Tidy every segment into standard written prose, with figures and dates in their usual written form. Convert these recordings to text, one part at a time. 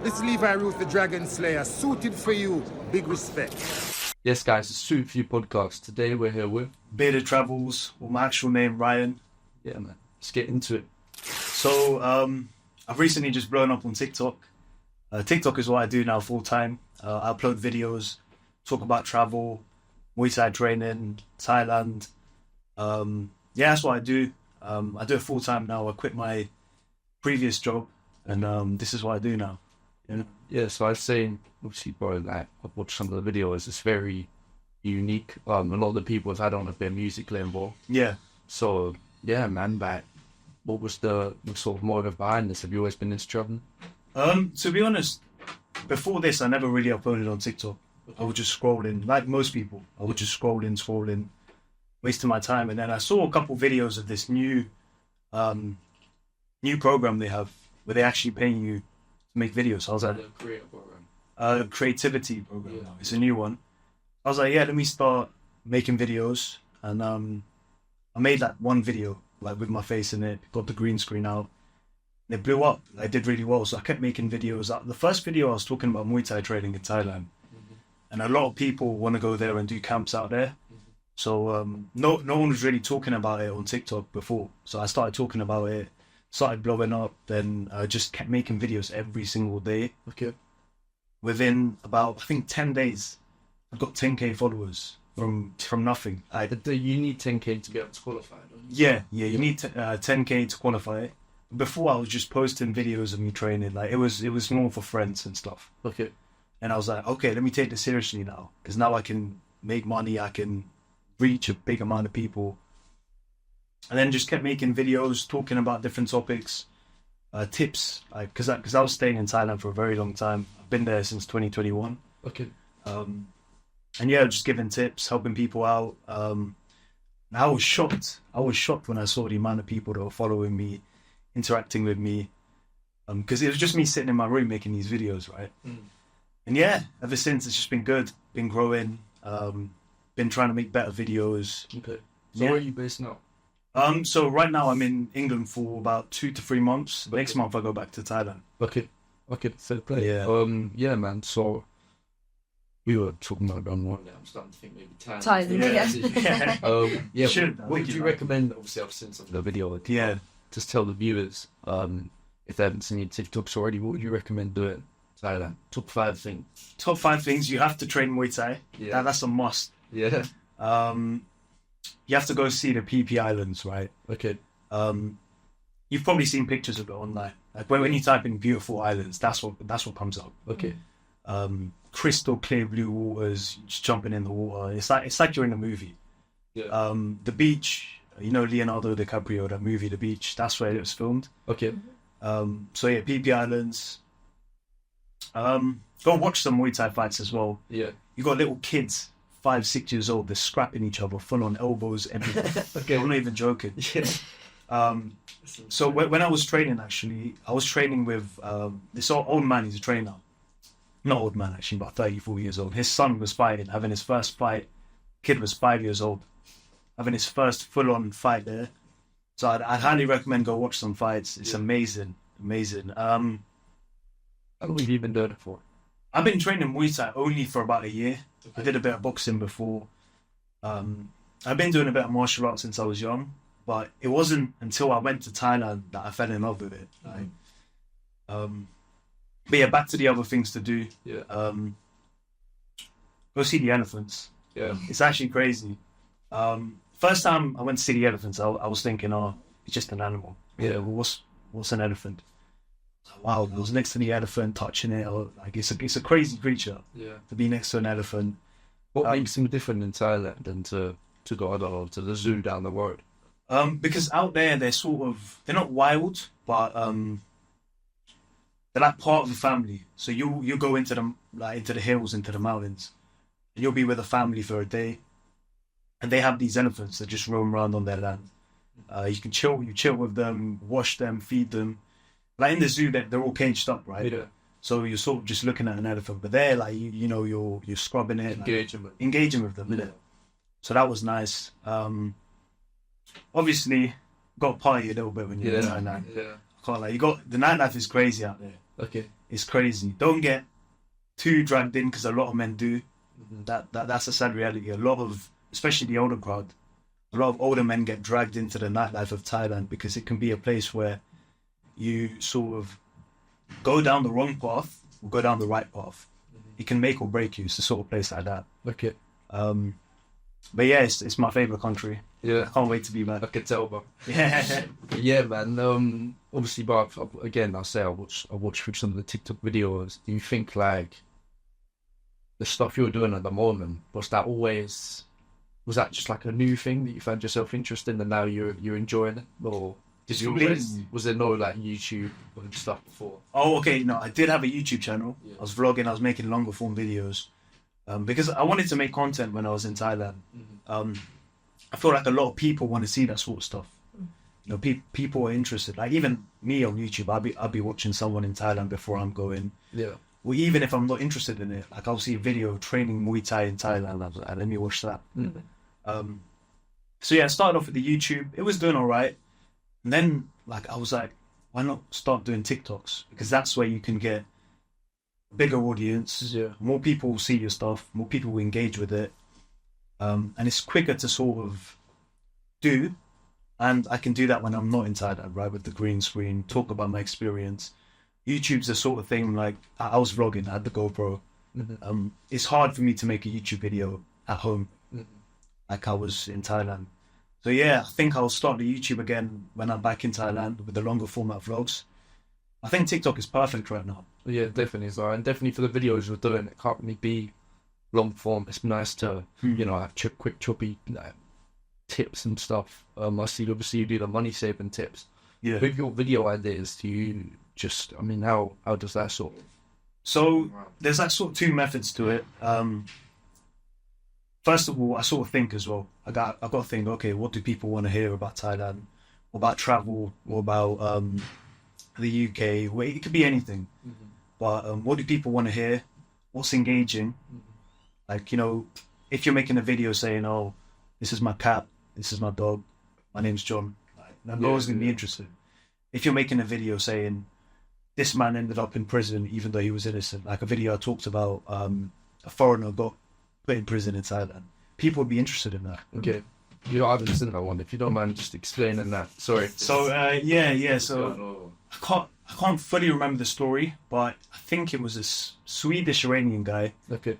This Levi Ruth, the Dragon Slayer, suited for you. Big respect. Yes, guys, it's Suit For You podcast. Today we're here with Bearded Travels, or my actual name, Ryan. Yeah, man. Let's get into it. So, I've recently just blown up on TikTok. TikTok is what I do now full time. I upload videos, talk about travel, Muay Thai training, Thailand. Yeah, that's what I do. I do it full time now. I quit my previous job, and this is what I do now. You know? Yeah, so I was saying, obviously, bro, like, I've watched some of the videos. It's very unique. A lot of the people have had on a bit musically involved. Yeah. So, yeah, man, but what was the sort of motive behind this? Have you always been into traveling? To be honest, before this, I never really uploaded on TikTok. I would just scroll in, like most people. I would just scroll in, wasting my time. And then I saw a couple videos of this new program they have, where they actually pay you to make videos. So I was like, The creator program. creativity program. Yeah. It's a new one. I was like, yeah, let me start making videos. And I made that one video, like with my face in it, got the green screen out. It blew up. I did really well. So I kept making videos. The first video I was talking about Muay Thai training in Thailand. And a lot of people want to go there and do camps out there. So no one was really talking about it on TikTok before. So I started talking about it, started blowing up. Then I just kept making videos every single day. Okay. Within about, I think, 10 days, I've got 10k followers from nothing. You need 10k to be able to qualify, don't you? Yeah, you need 10k to qualify. Before I was just posting videos of me training. Like it was more for friends and stuff. Okay. And I was like, okay, let me take this seriously now, because now I can make money. I can reach a big amount of people. And then just kept making videos, talking about different topics, tips. Because I was staying in Thailand for a very long time. I've been there since 2021. Okay. And yeah, just giving tips, helping people out. And I was shocked. I was shocked when I saw the amount of people that were following me, interacting with me. Because it was just me sitting in my room making these videos, right? And yeah, ever since it's just been good, been growing, been trying to make better videos. Okay. So Yeah. where are you based now? So right now I'm in England for about 2 to 3 months. Okay. Next month I go back to Thailand. Okay, fair play. Yeah. Yeah, man. So we were talking about one more. I'm starting to think maybe Thailand, Yeah. Yeah. Should. What would you recommend? Obviously, I've seen some of the video. Yeah. Just tell the viewers, if they haven't seen your TikToks already, what would you recommend doing? Thailand. Top 5 things. Top 5 things. You have to train Muay Thai. Yeah. That's a must. Yeah. You have to go see the PP Islands, right? Okay. You've probably seen pictures of it online. Like when you type in beautiful islands, that's what comes up. Okay. Crystal clear blue waters, just jumping in the water. It's like you're in a movie. Yeah. The beach, you know, Leonardo DiCaprio, that movie, The Beach, that's where it was filmed. Okay. So yeah, PP Islands. Go watch some Muay Thai fights as well. Yeah. You got little kids, 5, 6 years old, they're scrapping each other, full on elbows, everything. Okay. I'm not even joking. Yeah. So when I was training, actually, I was training with this old man. He's a trainer. Not old man, actually, about 34 years old. His son was fighting, having his first fight. Kid was 5 years old, having his first full-on fight there. So I'd highly recommend go watch some fights. It's amazing. How long have you been doing it for? I've been training Muay Thai only for about a year. Okay. I did a bit of boxing before. I've been doing a bit of martial arts since I was young, but it wasn't until I went to Thailand that I fell in love with it. But yeah, back to the other things to do. Yeah. Go see the elephants. Yeah. It's actually crazy. First time I went to see the elephants, I was thinking, oh, it's just an animal. Yeah. Well, what's an elephant? Wow, I was next to the elephant, touching it. Like it's a crazy creature Yeah. to be next to an elephant. What makes them different in Thailand than to go, I don't know, to the zoo down the road? Because out there they're not wild, but they're like part of the family. So you go into the hills, into the mountains, and you'll be with a family for a day, and they have these elephants that just roam around on their land. You can chill with them, wash them, feed them. Like in the zoo, they're all caged up, right? Yeah. So you're sort of just looking at an elephant, but they're like you're scrubbing it, engaging with them. Yeah. So that was nice. Obviously, got to party a little bit when you're in Thailand. Yeah. Can't lie. The nightlife is crazy out there. Okay. It's crazy. Don't get too dragged in because a lot of men do. That's a sad reality. A lot of, especially the older crowd, a lot of older men get dragged into the nightlife of Thailand because it can be a place where you sort of go down the wrong path or go down the right path. It can make or break you. It's the sort of place like that. Okay. But yeah, it's my favorite country. Yeah. I can't wait to be back. I can tell, bro. Yeah. Yeah, man. Obviously, but again, I watch through some of the TikTok videos. Do you think like the stuff you're doing at the moment was that just like a new thing that you found yourself interested in, and now you're enjoying it, or was there no like YouTube and stuff before? Oh, okay. No, I did have a YouTube channel. Yeah. I was vlogging. I was making longer form videos because I wanted to make content when I was in Thailand. I feel like a lot of people want to see that sort of stuff. You know, people are interested. Like even me on YouTube, I'll be watching someone in Thailand before I'm going. Yeah. Well, even if I'm not interested in it, like I'll see a video training Muay Thai in Thailand, and let me watch that. So yeah, I started off with the YouTube. It was doing all right. And then like I was like, why not start doing TikToks? Because that's where you can get a bigger audience. Yeah. More people will see your stuff. More people will engage with it. And it's quicker to sort of do. And I can do that when I'm not in Thailand, right? With the green screen, talk about my experience. YouTube's the sort of thing like I was vlogging, I had the GoPro. It's hard for me to make a YouTube video at home like I was in Thailand. So yeah, I think I'll start the YouTube again when I'm back in Thailand with the longer format vlogs. I think TikTok is perfect right now. Yeah, definitely. So, and definitely for the videos you're doing, it can't really be long form. It's nice to, have quick, choppy tips and stuff. I see, obviously, you do the money saving tips. Yeah. With your video ideas, do you just, how does that sort of? So there's like sort of two methods to it. First of all, I sort of think as well. I got to think, okay, what do people want to hear about Thailand, or about travel, or about the UK? Well, it could be anything. But what do people want to hear? What's engaging? Like, if you're making a video saying, oh, this is my cat, this is my dog, my name's John, like, no one's going to be interested. If you're making a video saying, this man ended up in prison even though he was innocent, like a video I talked about, a foreigner got put in prison in Thailand, people would be interested in that. Okay. I haven't seen that one. If you don't mind just explaining that. Sorry. So, so I can't fully remember the story, but I think it was this Swedish-Iranian guy. Okay.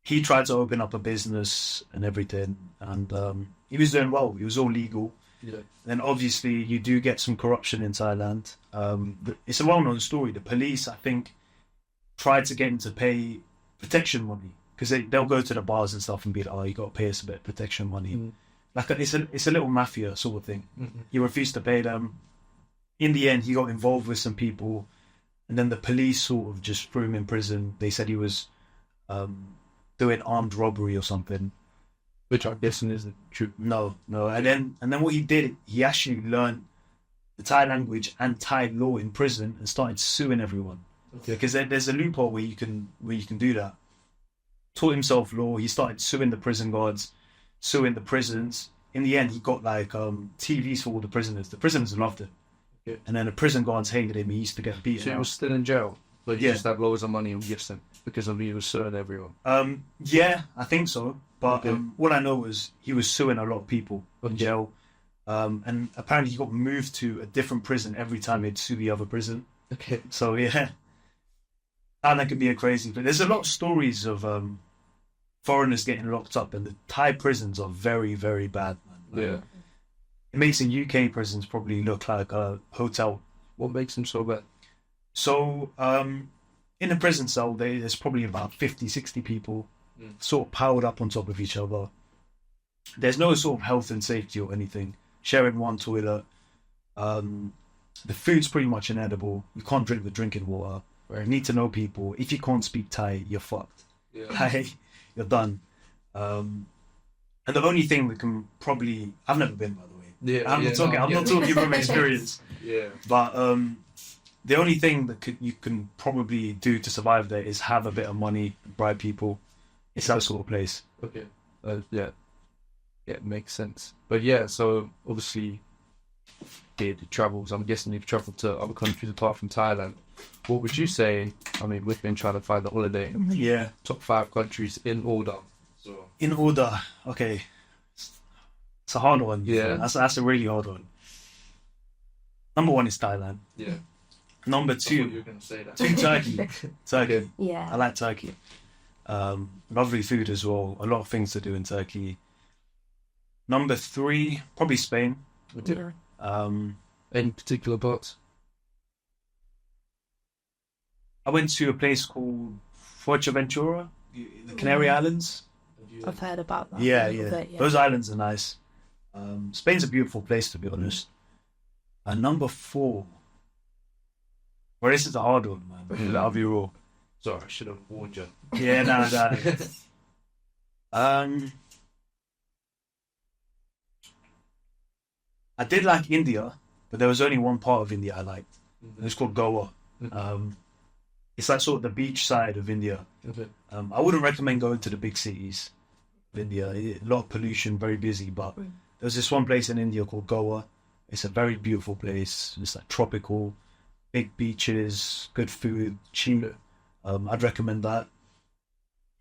He tried to open up a business and everything, and he was doing well. It was all legal. Yeah. Then obviously you do get some corruption in Thailand. It's a well-known story. The police, I think, tried to get him to pay protection money because they'll go to the bars and stuff and be like, "Oh, you got to pay us a bit of protection money." Like it's a little mafia sort of thing. He refused to pay them. In the end, he got involved with some people, and then the police sort of just threw him in prison. They said he was doing armed robbery or something. Which I'm guessing isn't true. No. And then what he did, he actually learned the Thai language and Thai law in prison and started suing everyone. Okay. Because there's a loophole where you can do that. Taught himself law. He started suing the prison guards, suing the prisons. In the end, he got like TVs for all the prisoners. The prisoners loved it. Okay. And then the prison guards hated him. He used to get beaten. So he was still in jail, but he just had loads of money and gifts him because of he was suing everyone. Yeah, I think so. But what I know was he was suing a lot of people in jail. And apparently he got moved to a different prison every time he'd sue the other prison. Okay. So yeah. And that could be a crazy thing. There's a lot of stories of foreigners getting locked up, and the Thai prisons are very, very bad, man. Yeah. It makes the UK prisons probably look like a hotel. What makes them so bad? So, in a prison cell, there's probably about 50, 60 people sort of piled up on top of each other. There's no sort of health and safety or anything. Sharing one toilet. The food's pretty much inedible. You can't drink the drinking water. Right. You need to know people. If you can't speak Thai, you're fucked. Yeah. You're done. And the only thing we can probably... I've never been, by the way. Yeah, I'm not talking from experience. Yeah. But the only thing that you can probably do to survive there is have a bit of money, bribe people. It's that sort of place. Okay. Yeah, it makes sense. But yeah, so obviously bearded travels. I'm guessing you've travelled to other countries apart from Thailand. What would you say? I mean, we've been trying to find the holiday. Yeah. Top 5 countries in order. So In order, okay. It's a hard one. Yeah. That's a really hard one. Number 1 is Thailand. yeah, Number I thought you 2, were going to say that. Turkey. Turkey. Yeah. I like Turkey. Lovely food as well. A lot of things to do in Turkey. Number 3, probably Spain. Yeah. Any particular parts? I went to a place called Fuerteventura, the Canary Islands. I've heard about that. Yeah, a little yeah. bit, yeah. Those islands are nice. Spain's a beautiful place, to be honest. And number 4. Well, this is a hard one, man. I'll be raw. Sorry, I should have warned you. Yeah, no. I did like India, but there was only one part of India I liked. It was called Goa. It's like sort of the beach side of India. Okay. I wouldn't recommend going to the big cities of India. A lot of pollution, very busy. But there's this one place in India called Goa. It's a very beautiful place. It's like tropical, big beaches, good food, cheap. I'd recommend that.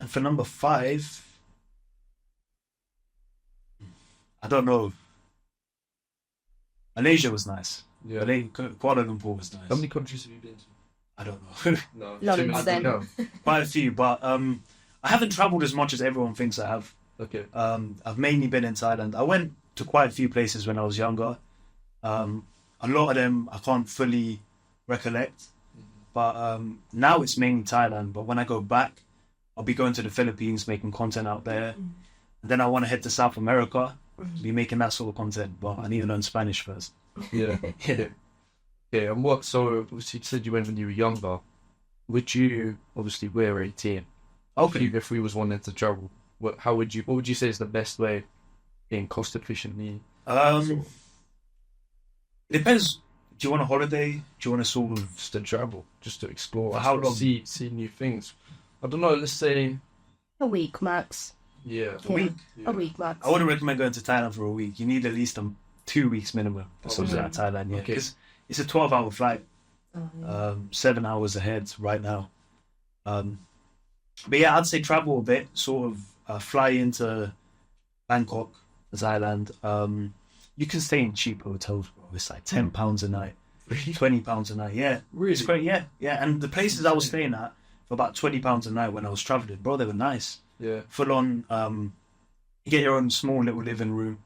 And for number 5, I don't know. Malaysia was nice. Yeah. Kuala Lumpur was nice. How many countries have you been to? I don't know. No. Loads Too many. then. No. Quite a few, but I haven't travelled as much as everyone thinks I have. Okay. I've mainly been in Thailand. I went to quite a few places when I was younger. A lot of them I can't fully recollect, but now it's mainly Thailand. But when I go back, I'll be going to the Philippines, making content out there. And then I want to head to South America, be making that sort of content. But I need to learn Spanish first. Yeah. Yeah. Okay, and what, so obviously you said you went when you were younger. Would you, obviously we're 18, Okay. if we was wanting to travel, what would you say is the best way being cost efficiently? It depends. Do you want a holiday? Do you want to sort of? Just to travel, just to explore, For how long? see new things. I don't know, let's say, A week max. yeah. Yeah. week? A week max. I wouldn't recommend going to Thailand for a week. You need at least 2 weeks minimum for something Okay. like Thailand. Yeah, Okay. because it's a 12-hour flight. Oh, yeah. 7 hours ahead right now. But yeah, I'd say travel a bit, sort of fly into Bangkok, Thailand. You can stay in cheap hotels, bro. It's like £10 a night, £20 a night. Yeah, Really? it's great. Yeah, yeah. And the places I was staying at for about £20 a night when I was traveling, bro, they were nice. Yeah. Full on. You get your own small little living room,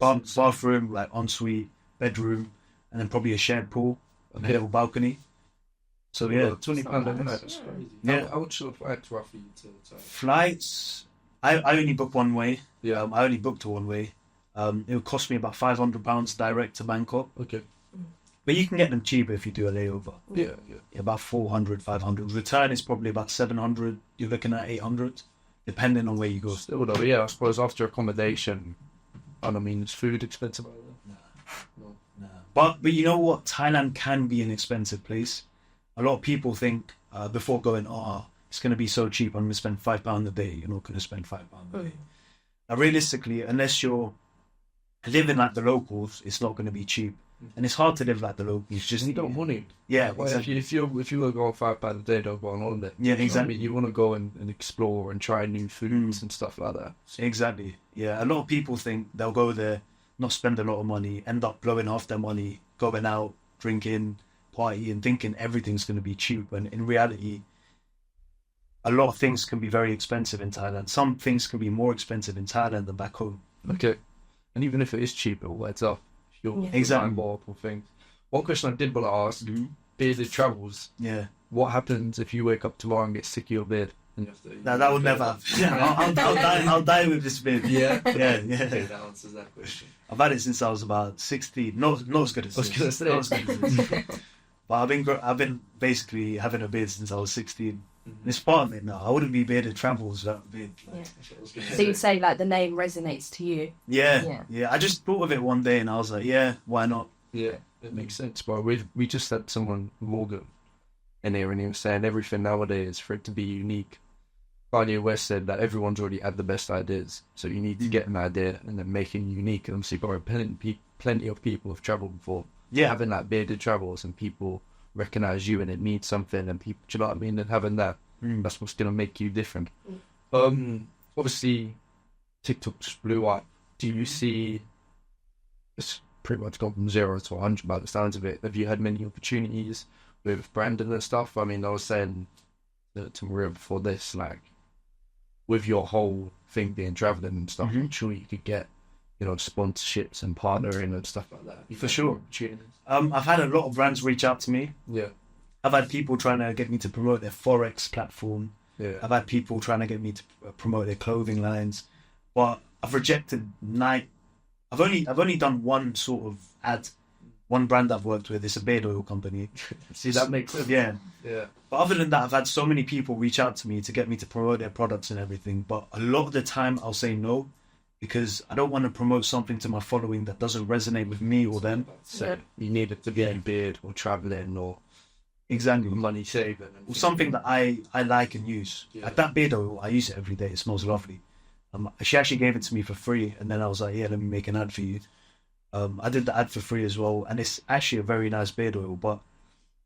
bathroom, like ensuite, bedroom, and then probably a shared pool, and a little balcony. So yeah, £20 a night. That's crazy. Yeah. How much sort of flights roughly to Thailand? flights. I only booked one way. Yeah. I only booked a one way. It would cost me about £500 direct to Bangkok, Okay. but you can get them cheaper if you do a layover. Yeah. Yeah. Yeah, about 400, 500. Return is probably about 700. You're looking at 800, depending on where you go. Still though, yeah. I suppose after accommodation, I don't mean, is food expensive over there? No. But you know what? Thailand can be an expensive place. A lot of people think before going, it's going to be so cheap. I'm going to spend £5 a day. You're not going to spend £5 a day. Now, realistically, unless you're living like the locals, it's not going to be cheap. And it's hard to live like the locals. Just You don't want to. Yeah, Well, exactly. if you were going £5 a day, don't go on holiday. Yeah, You know what I exactly. mean? You want to go and explore and try new foods and stuff like that. Exactly. Yeah, a lot of people think they'll go there, not spend a lot of money, end up blowing off their money, going out, drinking, partying, thinking everything's going to be cheap. And in reality, a lot of things can be very expensive in Thailand. Some things can be more expensive in Thailand than back home. Okay. And even if it is cheaper, well, it's up. You'll Yeah. Exactly. find multiple things. One question I did want to ask, bearded travels, Yeah. what happens if you wake up tomorrow and get sick of your beard? And you have to, No, that would never happen. Yeah, I'll die with this beard. Yeah? Yeah, Okay, yeah. that answers that question. I've had it since I was about 16. Not as good as I was this. gonna say. Not as good as this. But I've been basically having a beard since I was 16. It's part of it now. I wouldn't be bearded travels without a beard. Yeah. So you say like the name resonates to you. Yeah, Yeah. I just thought of it one day and I was like, yeah, why not? Yeah, it makes sense. But we just had someone, Morgan, in here, and he was saying everything nowadays for it to be unique. Kanye West said that everyone's already had the best ideas, so you need to get an idea and then make it unique. And obviously, by plenty of people have travelled before. Yeah. Having like bearded travels and people recognise you and it means something, and people, do you know what I mean? And having that, that's what's gonna make you different. Obviously, TikTok just blew up. Do you see? It's pretty much gone from 0 to 100 by the sounds of it. Have you had many opportunities with branding and stuff? I mean, I was saying to Maria before this, like, with your whole thing being traveling and stuff, I'm sure you could get, you know, sponsorships and partnering and stuff like that. For sure. Opportunities. I've had a lot of brands reach out to me. Yeah. I've had people trying to get me to promote their Forex platform. Yeah. I've had people trying to get me to promote their clothing lines, but I've rejected 9. I've only done one sort of ad. One brand I've worked with is a beard oil company. See, that makes sense. Yeah. Yeah. But other than that, I've had so many people reach out to me to get me to promote their products and everything. But a lot of the time, I'll say no, because I don't want to promote something to my following that doesn't resonate with me or them. So you need it to be a beard or traveling or Exactly. money saving. Or something that I like and use. Yeah. Like that beard oil, I use it every day. It smells lovely. She actually gave it to me for free, and then I was like, yeah, let me make an ad for you. I did the ad for free as well, and it's actually a very nice beard oil. But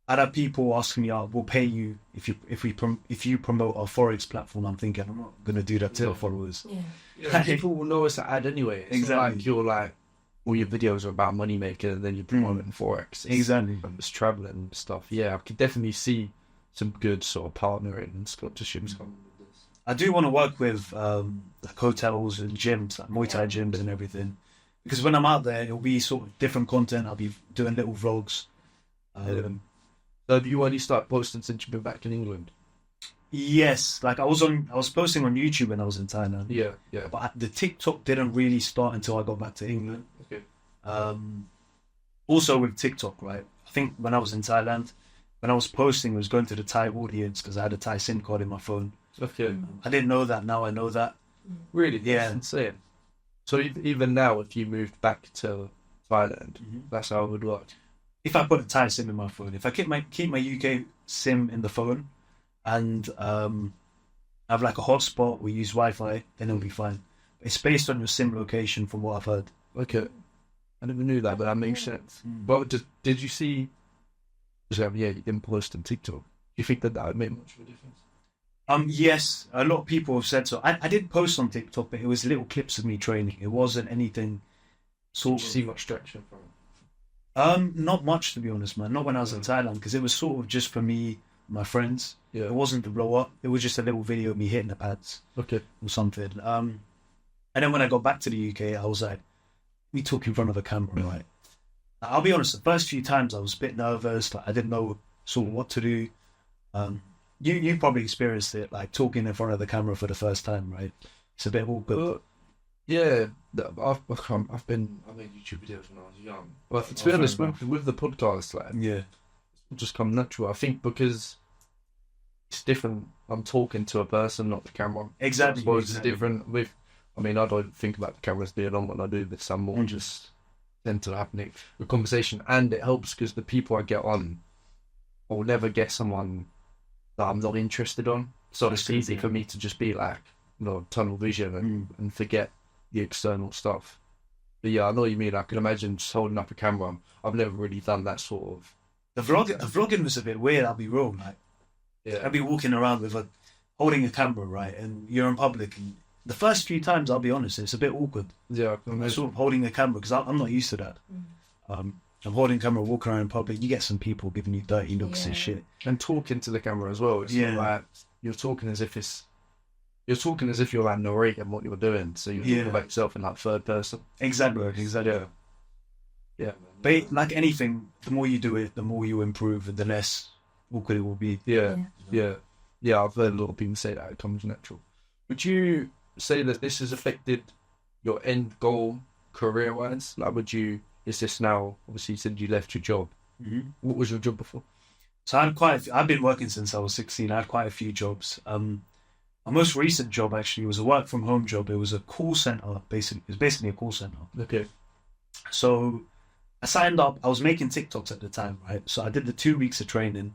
I'd have people asking me, "Oh, we'll pay you if you promote our Forex platform." I'm thinking, I'm not gonna do that to our followers. Yeah, people will know it's an ad anyway. It's not Exactly. like you're like, all your videos are about money making and then you're promoting Forex. Exactly. It's traveling and stuff. Yeah, I could definitely see some good sort of partnering and sponsorships coming with this. I do want to work with like hotels and gyms, like Muay Thai gyms and everything, because when I'm out there, it'll be sort of different content. I'll be doing little vlogs. So have you only started posting since you've been back in England? Yes, like I was posting on YouTube when I was in Thailand. Yeah, yeah. But the TikTok didn't really start until I got back to England. Okay. Also with TikTok, right? I think when I was in Thailand, when I was posting, I was going to the Thai audience because I had a Thai SIM card in my phone. Okay. I didn't know that. Now I know that. Really? Yeah. That's insane. So even now, if you moved back to Thailand, that's how it would work. If I put a Thai SIM in my phone, if I keep my UK SIM in the phone, and have like a hotspot, we use Wi-Fi, then it'll be fine. It's based on your SIM location, from what I've heard. Okay. I never knew that, but that makes sense. But did you see? Yeah, you didn't post on TikTok. Do you think that would make much of a difference? Yes, a lot of people have said so. I did post on TikTok, but it was little clips of me training. It wasn't anything sort Did you of. see much traction from it? Not much, to be honest, man. Not when I was in Thailand, because it was sort of just for me, my friends. Yeah. It wasn't to blow up. It was just a little video of me hitting the pads Okay. or something. And then when I got back to the UK, I was like, we talk in front of a camera, right? I'll be honest, the first few times I was a bit nervous. Like I didn't know sort of what to do. You probably experienced it, like talking in front of the camera for the first time, right? It's a bit awkward. Yeah, I made YouTube videos when I was young. But to be honest, with the podcast, like, Yeah. it'll just come natural. I think because it's different. I'm talking to a person, not the camera. Exactly. I suppose it's exactly. different with. I mean, I don't think about the cameras being on when I do this. I'm more just into happening with conversation, and it helps because the people I get on, I will never get someone that I'm not interested on. So it's easy for me to just be like, you know, tunnel vision and forget the external stuff. But yeah, I know what you mean. I can imagine just holding up a camera. I've never really done that sort of. The vlogging was a bit weird. I'll be real, like Yeah. I'd be walking around with holding a camera, right, and you're in public. And the first few times, I'll be honest, it's a bit awkward. Yeah, I can I'm imagine. sort of holding a camera because I'm not used to that. I'm holding a camera, walking around in public. You get some people giving you dirty looks and shit. And talking to the camera as well. It's not like you're talking as if you're like narrating what you're doing. So you're talking about yourself in like third person. Exactly. Yeah. But like anything, the more you do it, the more you improve, and the less awkward it will be. Yeah. I've heard a lot of people say that it comes natural. Would you say that this has affected your end goal career-wise? Like, is this now? Obviously, you said you left your job. Mm-hmm. What was your job before? So I've been working since I was 16. I had quite a few jobs. My most recent job actually was a work from home job. It was a call center, basically. It was basically a call center. Okay. So I signed up. I was making TikToks at the time, right? So I did the 2 weeks of training.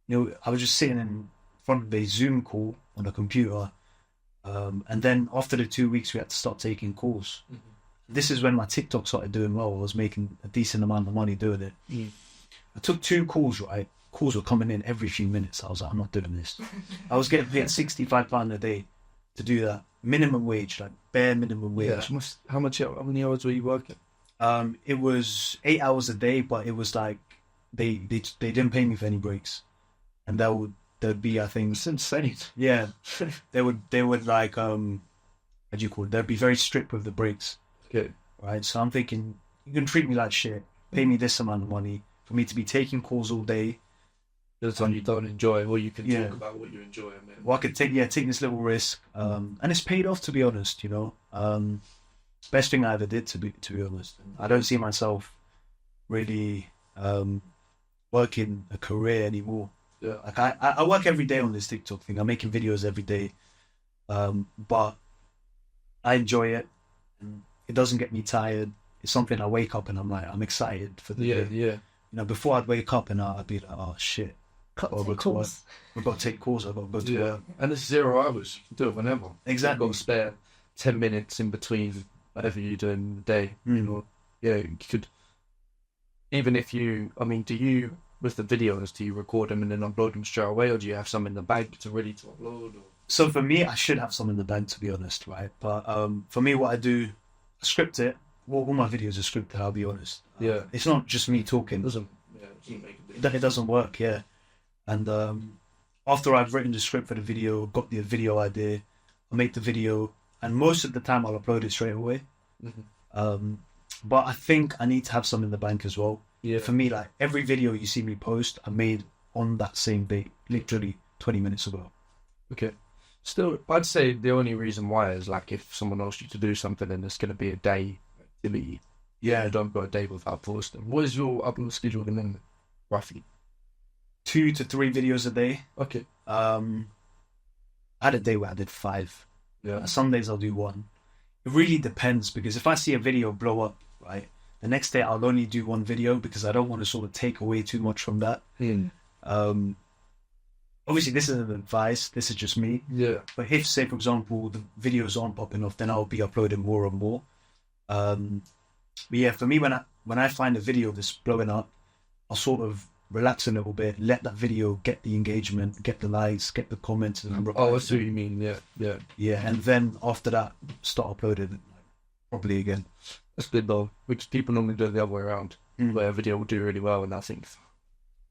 You know, I was just sitting in front of a Zoom call on a computer. And then after the 2 weeks, we had to start taking calls. This is when my TikTok started doing well. I was making a decent amount of money doing it. I took 2 calls, right? Calls were coming in every few minutes. I was like, I'm not doing this. I was getting paid £65 a day to do that. Minimum wage, like bare minimum wage. Yeah. How many hours were you working? It was 8 hours a day, but it was like they didn't pay me for any breaks, and there'd be, I think, It's insane. yeah, they would like how do you call it? They'd be very strict with the breaks, Okay. right? So I'm thinking, you can treat me like shit, pay me this amount of money for me to be taking calls all day. There's one you don't enjoy, or you can Yeah. talk about what you enjoy. And then... Well, I could take this little risk, and it's paid off, to be honest. You know, best thing I ever did, to be honest. I don't see myself really working a career anymore. Yeah. Like I work every day on this TikTok thing. I'm making videos every day, but I enjoy it. And it doesn't get me tired. It's something I wake up and I'm like, I'm excited for the day. Yeah. You know, before I'd wake up and I'd be like, oh shit, Got I've to got to work. course. We've got to take calls. I've got to go to Yeah. work. And it's 0 hours. You do it whenever. Exactly. You've got to spare 10 minutes in between whatever you do in the day. Mm. You know, yeah, you could. Even if you, I mean, do you, with the videos, do you record them and then upload them straight away, or do you have some in the bank ready to upload? Or... So for me, I should have some in the bank, to be honest, right? But for me, what I do, I script it. Well, all my videos are scripted, I'll be honest. Yeah. It's not just me It talking. doesn't make a difference. It doesn't work, yeah. And after I've written the script for the video, got the video idea, I make the video, and most of the time I'll upload it straight away. Mhm. But I think I need to have some in the bank as well. Yeah. For me, like every video you see me post, I made on that same day, literally 20 minutes ago. Okay. Still, I'd say the only reason why is like if someone asks you to do something and it's going to be a day activity. Yeah, You don't go a day without posting. What is your upload schedule at the moment, roughly? 2 to 3 videos a day. Okay. I had a day where I did 5. Yeah. Some days I'll do 1. It really depends, because if I see a video blow up, right, the next day I'll only do 1 video because I don't want to sort of take away too much from that. Obviously, this isn't advice. This is just me. Yeah. But if, say, for example, the videos aren't popping off, then I'll be uploading more and more. But yeah, for me, when I find a video that's blowing up, I'll sort of relax a little bit, let that video get the engagement, get the likes, get the comments, and Oh, I see what you mean. Yeah. and then after that, start uploading it properly again. That's good though, because people normally do it the other way around, where a video will do really well, and I think,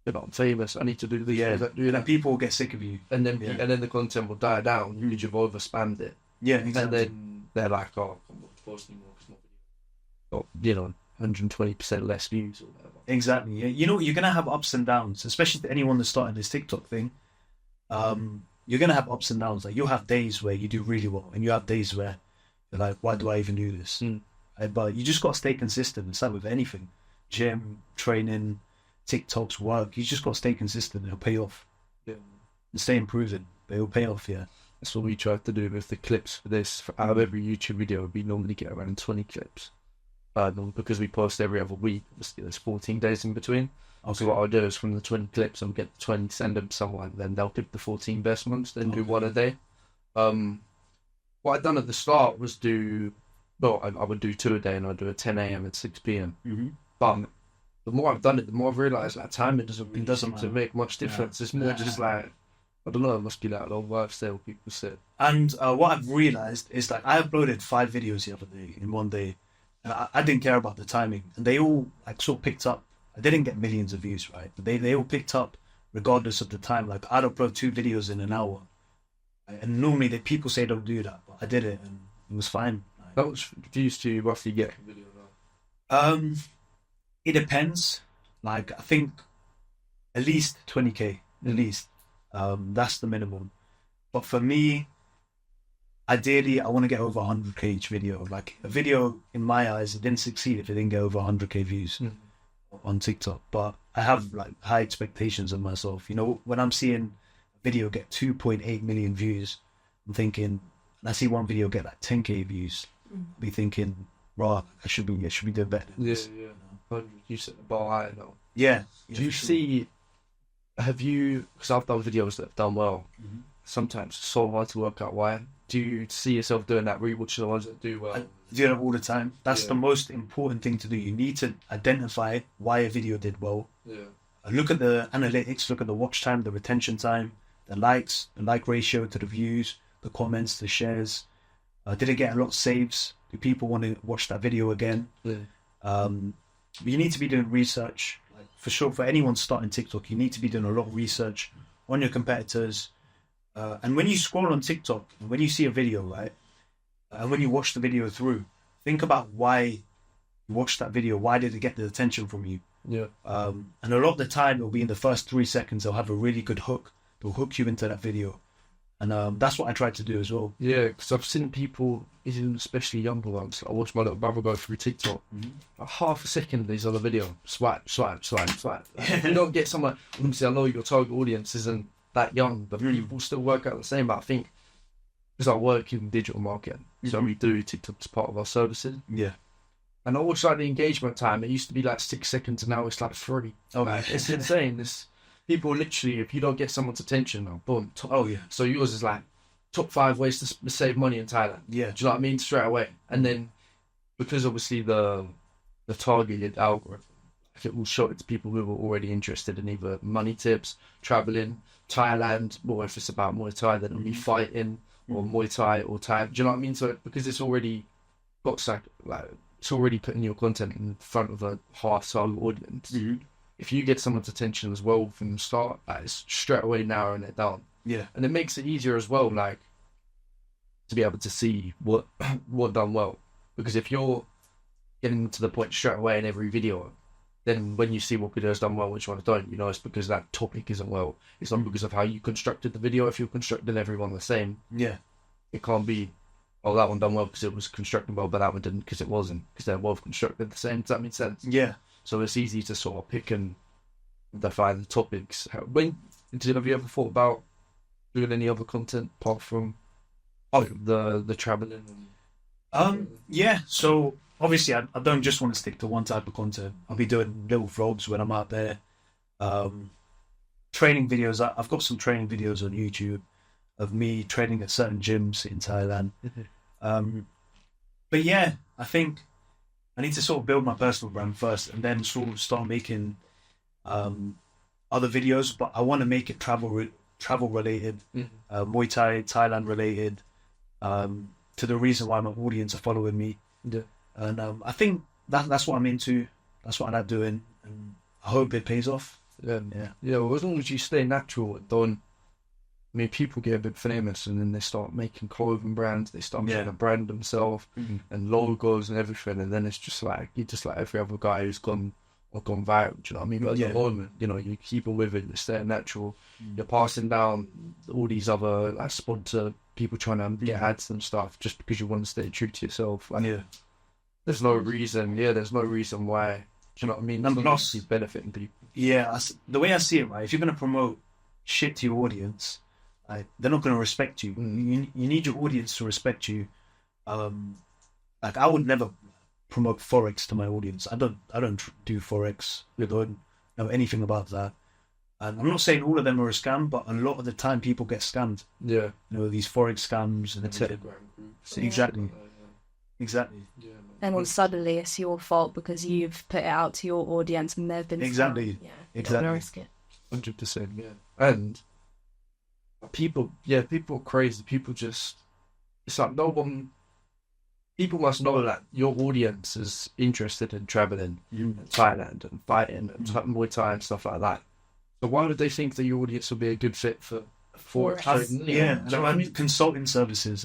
you know, I'm famous, I need to do this, Yeah, do and that, people will get sick of you. and then Yeah. the content will die down because you've overspammed it, Yeah, and exactly. then they're like, oh, I'm not posting more because my video got, you know, 120% less views or whatever. Exactly. Yeah. You know, you're gonna have ups and downs, especially to anyone that's starting this TikTok thing. You're gonna have ups and downs. Like you'll have days where you do really well, and you have days where you're like, why do I even do this? But you just gotta stay consistent. It's like with anything, gym, training, TikToks, work. You just gotta stay consistent. It'll pay off. Yeah. And stay improving. But it'll pay off. Yeah. That's what we tried to do with the clips for this. Out of every YouTube video, we normally get around 20 clips. Because we post every other week, obviously there's 14 days in between. So what I'll do is from the 20 clips, I'll get the 20, send them to someone, then they'll pick the 14 best ones, then do one a day. What I'd done at the start was I would do 2 a day, and I'd do a 10 a.m. and 6 p.m. But the more I've done it, the more I've realised that time doesn't seem to make much difference. It's more just like, I don't know, it must be like an old wives' tale, people said. And what I've realized is like I uploaded 5 videos the other day in one day. And I didn't care about the timing, and they all like sort of picked up. I didn't get millions of views, right? But they all picked up regardless of the time. Like I'd upload 2 videos in an hour, and normally people say don't do that, but I did it, and it was fine. How much views do you roughly get a video now? It depends. Like I think at least 20k, at least. That's the minimum. But for me, ideally, I want to get over 100k each video. Like a video, in my eyes, it didn't succeed if it didn't get over 100k views on TikTok. But I have like high expectations of myself. You know, when I'm seeing a video get 2.8 million views, I'm thinking, and I see one video get like 10k views, I'll be thinking, right, I should be doing better than this. Yeah. 100, you set the bar high now. Yeah. Do you see? Have you? Because I've done videos that have done well. sometimes it's so hard to work out why. Do you see yourself doing that? Rewatch the ones that do well. I do that all the time. That's Yeah. the most important thing to do. You need to identify why a video did well. Yeah. Look at the analytics, look at the watch time, the retention time, the likes, the like ratio to the views, the comments, the shares. Did it get a lot of saves? Do people want to watch that video again? Yeah. You need to be doing research. Like, for sure, for anyone starting TikTok, you need to be doing a lot of research on your competitors. And when you scroll on TikTok, and when you see a video, right, and when you watch the video through, think about why you watched that video. Why did it get the attention from you? Yeah. And a lot of the time, it'll be in the first 3 seconds. They'll have a really good hook. They'll hook you into that video, and that's what I tried to do as well. Yeah, because I've seen people, even especially younger ones. I watched my little brother go through TikTok. A half a second, he's on a video. Swipe, swipe, swipe, swipe. If you don't get someone, obviously, I know your target audience isn't that young, but people still work out the same. But I think because I work in digital marketing, so we do TikTok as part of our services. Yeah. And I watched like the engagement time. It used to be like 6 seconds, and now it's like 3. Oh, Like, it's insane. It's people literally, if you don't get someone's attention, boom. Oh, yeah. So yours is like top 5 ways to save money in Thailand. Yeah. Do you know what I mean? Straight away. And then because obviously the targeted algorithm, it will show it to people who are already interested in either money tips, traveling, Thailand, or if it's about Muay Thai, then it'll be fighting or Muay Thai or Thai. Do you know what I mean? So because it's already got like it's already putting your content in front of a half target audience. If you get someone's attention as well from the start, it's straight away narrowing it down. Yeah. And it makes it easier as well, like to be able to see what done well. Because if you're getting to the point straight away in every video, then when you see what video's done well, which ones don't, you know it's because that topic isn't well. It's not because of how you constructed the video. If you're constructing everyone the same, Yeah. it can't be, oh, that one done well because it was constructed well, but that one didn't because it wasn't, because they're both constructed the same. Does that make sense? Yeah. So it's easy to sort of pick and define the topics. Have you ever thought about doing any other content apart from the traveling? Yeah. So obviously, I don't just want to stick to one type of content. I'll be doing little vlogs when I'm out there. Training videos. I've got some training videos on YouTube of me training at certain gyms in Thailand. But yeah, I think I need to sort of build my personal brand first, and then sort of start making other videos. But I want to make it travel related, Muay Thai, Thailand related, to the reason why my audience are following me. Yeah. And I think that's what I'm into. That's what I like doing, and I hope it pays off. Yeah. Well, as long as you stay natural and don't. I mean, people get a bit famous and then they start making clothing brands. They start trying to brand themselves and logos and everything, and then it's just like you're just like every other guy who's gone viral. Do you know what I mean? But at the moment, you know, you're keeping with it. You're staying natural. You're passing down all these other like sponsor people trying to get ads and stuff just because you want to stay true to yourself. Like, there's no reason. There's no reason why. Do you know what I mean? And plus, you're benefiting people. Yeah, the way I see it, right? If you're going to promote shit to your audience, they're not going to respect you. You need your audience to respect you. Like I would never promote Forex to my audience. I don't do Forex. I don't know anything about that. And I'm not saying all of them are a scam, but a lot of the time people get scammed. Yeah. You know, these Forex scams and Telegram groups. Exactly. Yeah. And then suddenly it's your fault because you've put it out to your audience and they've been Exactly. Yeah. Exactly. Don't risk it. 100%. Yeah. And people are crazy. People just, it's like people must know that your audience is interested in traveling in Thailand and fighting and Muay Thai and stuff like that. So why would they think that your audience will be a good fit for Yeah, so I mean, consulting services.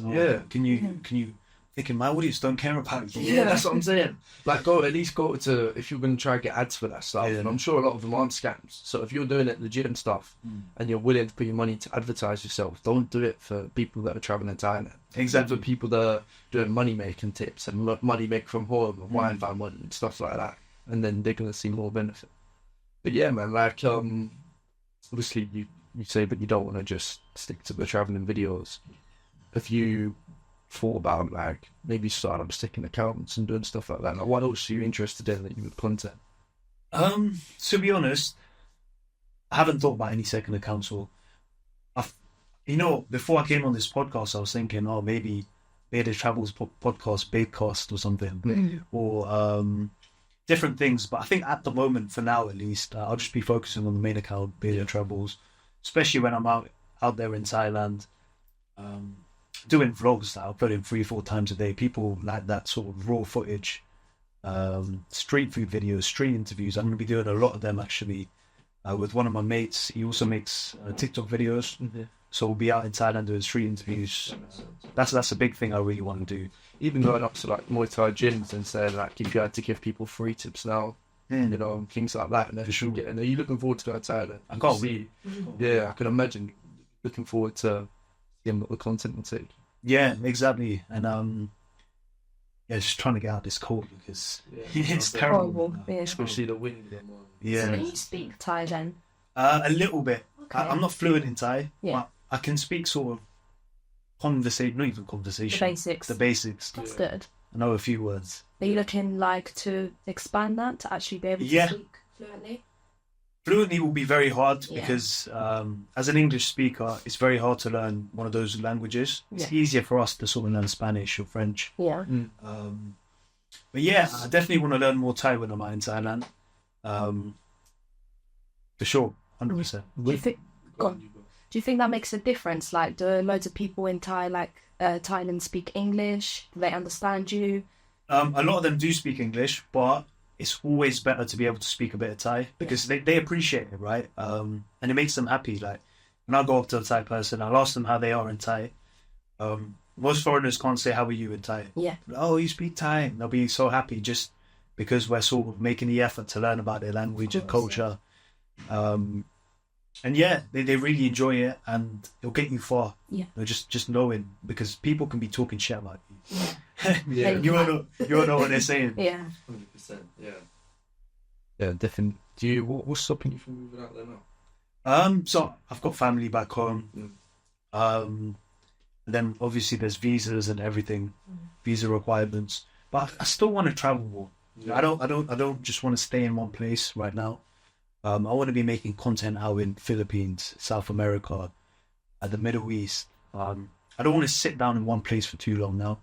Can you thinking my audience don't care about you? Yeah, that's what I'm saying. Like, at least go to, if you're going to try and get ads for that stuff, and I'm sure a lot of them aren't scams. So if you're doing it legit and stuff, and you're willing to put your money to advertise yourself, don't do it for people that are traveling to Thailand. Exactly. For people that are doing money making tips and money make from home and wine van money and stuff like that, and then they're going to see more benefit. But yeah, man, like obviously you say, but you don't want to just stick to the traveling videos. If you thought about like maybe start up sticking accounts and doing stuff like that, like what else are you interested in that you would content? To be honest, I haven't thought about any second accounts. Or You know, before I came on this podcast, I was thinking, oh, maybe Bearded Travels podcast, Badecast or something, or different things. But I think at the moment, for now at least, I'll just be focusing on the main account, Bearded Travels, especially when I'm out there in Thailand, doing vlogs that I'll put in 3-4 times a day. People like that sort of raw footage, street food videos, street interviews. I'm going to be doing a lot of them actually with one of my mates. He also makes TikTok videos. So we'll be out in Thailand doing street interviews. That's a big thing I really want to do. Even going up to like Muay Thai gyms and saying like if you had to give people free tips now, you know, and things like that. And sure. are you looking forward to going to Thailand? I can't wait. Yeah, I can imagine. Looking forward to seeing what the content will take. Yeah, exactly. And yeah, just trying to get out this cold because it's terrible. Horrible. Yeah. Especially the wind. So Yeah, can you speak Thai then? a little bit. Okay. I'm not fluent in Thai, Yeah. but I can speak sort of conversation, not even conversation. The basics. The basics. That's good. I know a few words. Are you looking like to expand that to actually be able to Yeah. speak fluently? Fluently will be very hard Yeah. because as an English speaker, it's very hard to learn one of those languages. It's Yeah. easier for us to sort of learn Spanish or French. Yeah. But yeah, I definitely want to learn more Thai when I'm out in Thailand. For sure, 100%. Do you think? Go on. Do you think that makes a difference? Like, do loads of people in Thailand speak English? Do they understand you? A lot of them do speak English, but it's always better to be able to speak a bit of Thai because they appreciate it, right? And it makes them happy. Like when I go up to a Thai person, I'll ask them how they are in Thai. Most foreigners can't say how are you in Thai. Yeah. Oh, you speak Thai. And they'll be so happy just because we're sort of making the effort to learn about their language and culture. And yeah, they really enjoy it and it'll get you far. Yeah. You know, just knowing because people can be talking shit about you. Yeah. you won't know what they're saying. Yeah. 100%. Yeah. Yeah, definitely. What's stopping you from moving out there now? So I've got family back home. And then obviously there's visas and everything, visa requirements. But I still want to travel more. Yeah. I don't just want to stay in one place right now. I want to be making content out in Philippines, South America, at the Middle East. I don't want to sit down in one place for too long now.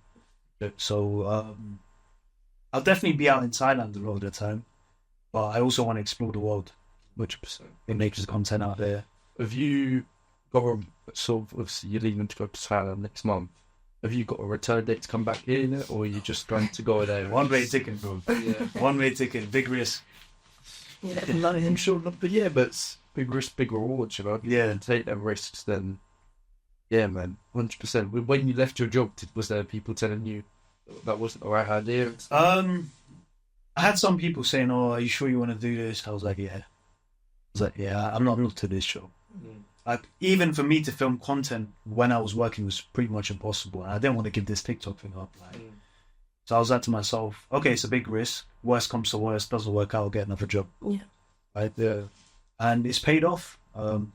So I'll definitely be out in Thailand a lot of the time, but I also want to explore the world, 100%. and make some content out there. Have you got a sort of, obviously you're leaving to go to Thailand next month? Have you got a return date to come back in, or are you just going to go there? One-way ticket, bro. Yeah. One-way ticket, big risk. Yeah. I'm sure, but yeah, but it's big risk, big rewards, you know. Yeah. Take them risks, then. Yeah, man, 100%. When you left your job, was there people telling you that wasn't the right idea? I had some people saying, "Oh, are you sure you want to do this?" I was like, "Yeah." I'm not to this show. Like, even for me to film content when I was working was pretty much impossible. And I didn't want to give this TikTok thing up. So I was like to myself, okay, it's a big risk. Worst comes to worst, doesn't work out, I'll get another job. Yeah. Right? Yeah. And it's paid off.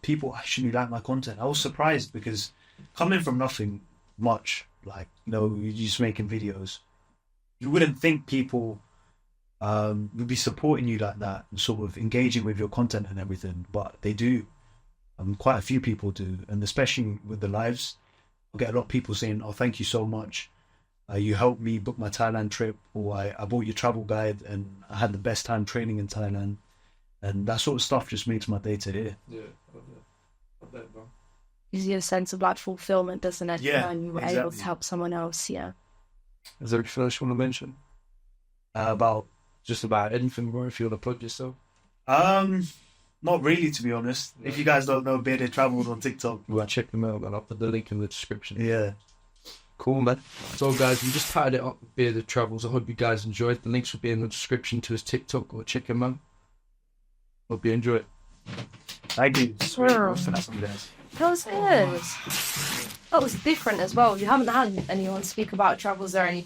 People actually like my content. I was surprised because coming from nothing much, like, you know, you're just making videos, you wouldn't think people would be supporting you like that and sort of engaging with your content and everything, but they do. Quite a few people do, and especially with the lives, I get a lot of people saying, "Oh, thank you so much. You helped me book my Thailand trip, or I bought your travel guide, and I had the best time training in Thailand." And that sort of stuff just makes my day to day. Yeah, I bet, bro. Gives you a sense of like fulfillment, doesn't it? Yeah, When you were able exactly. to help someone else. Yeah. Is there anything else you want to mention? About Just about anything, bro, if you want to plug yourself? not really, to be honest. If you guys don't know, Bearded Travels on TikTok. Well, check them out, man. I'll put the link in the description. Yeah. Cool, man. So, guys, we just tied it up with Bearded Travels. I hope you guys enjoyed. The links will be in the description to his TikTok, or check him out. Hope you enjoy it. Thank you. Sure. That was good. That was different as well. You haven't had anyone speak about travels or anything.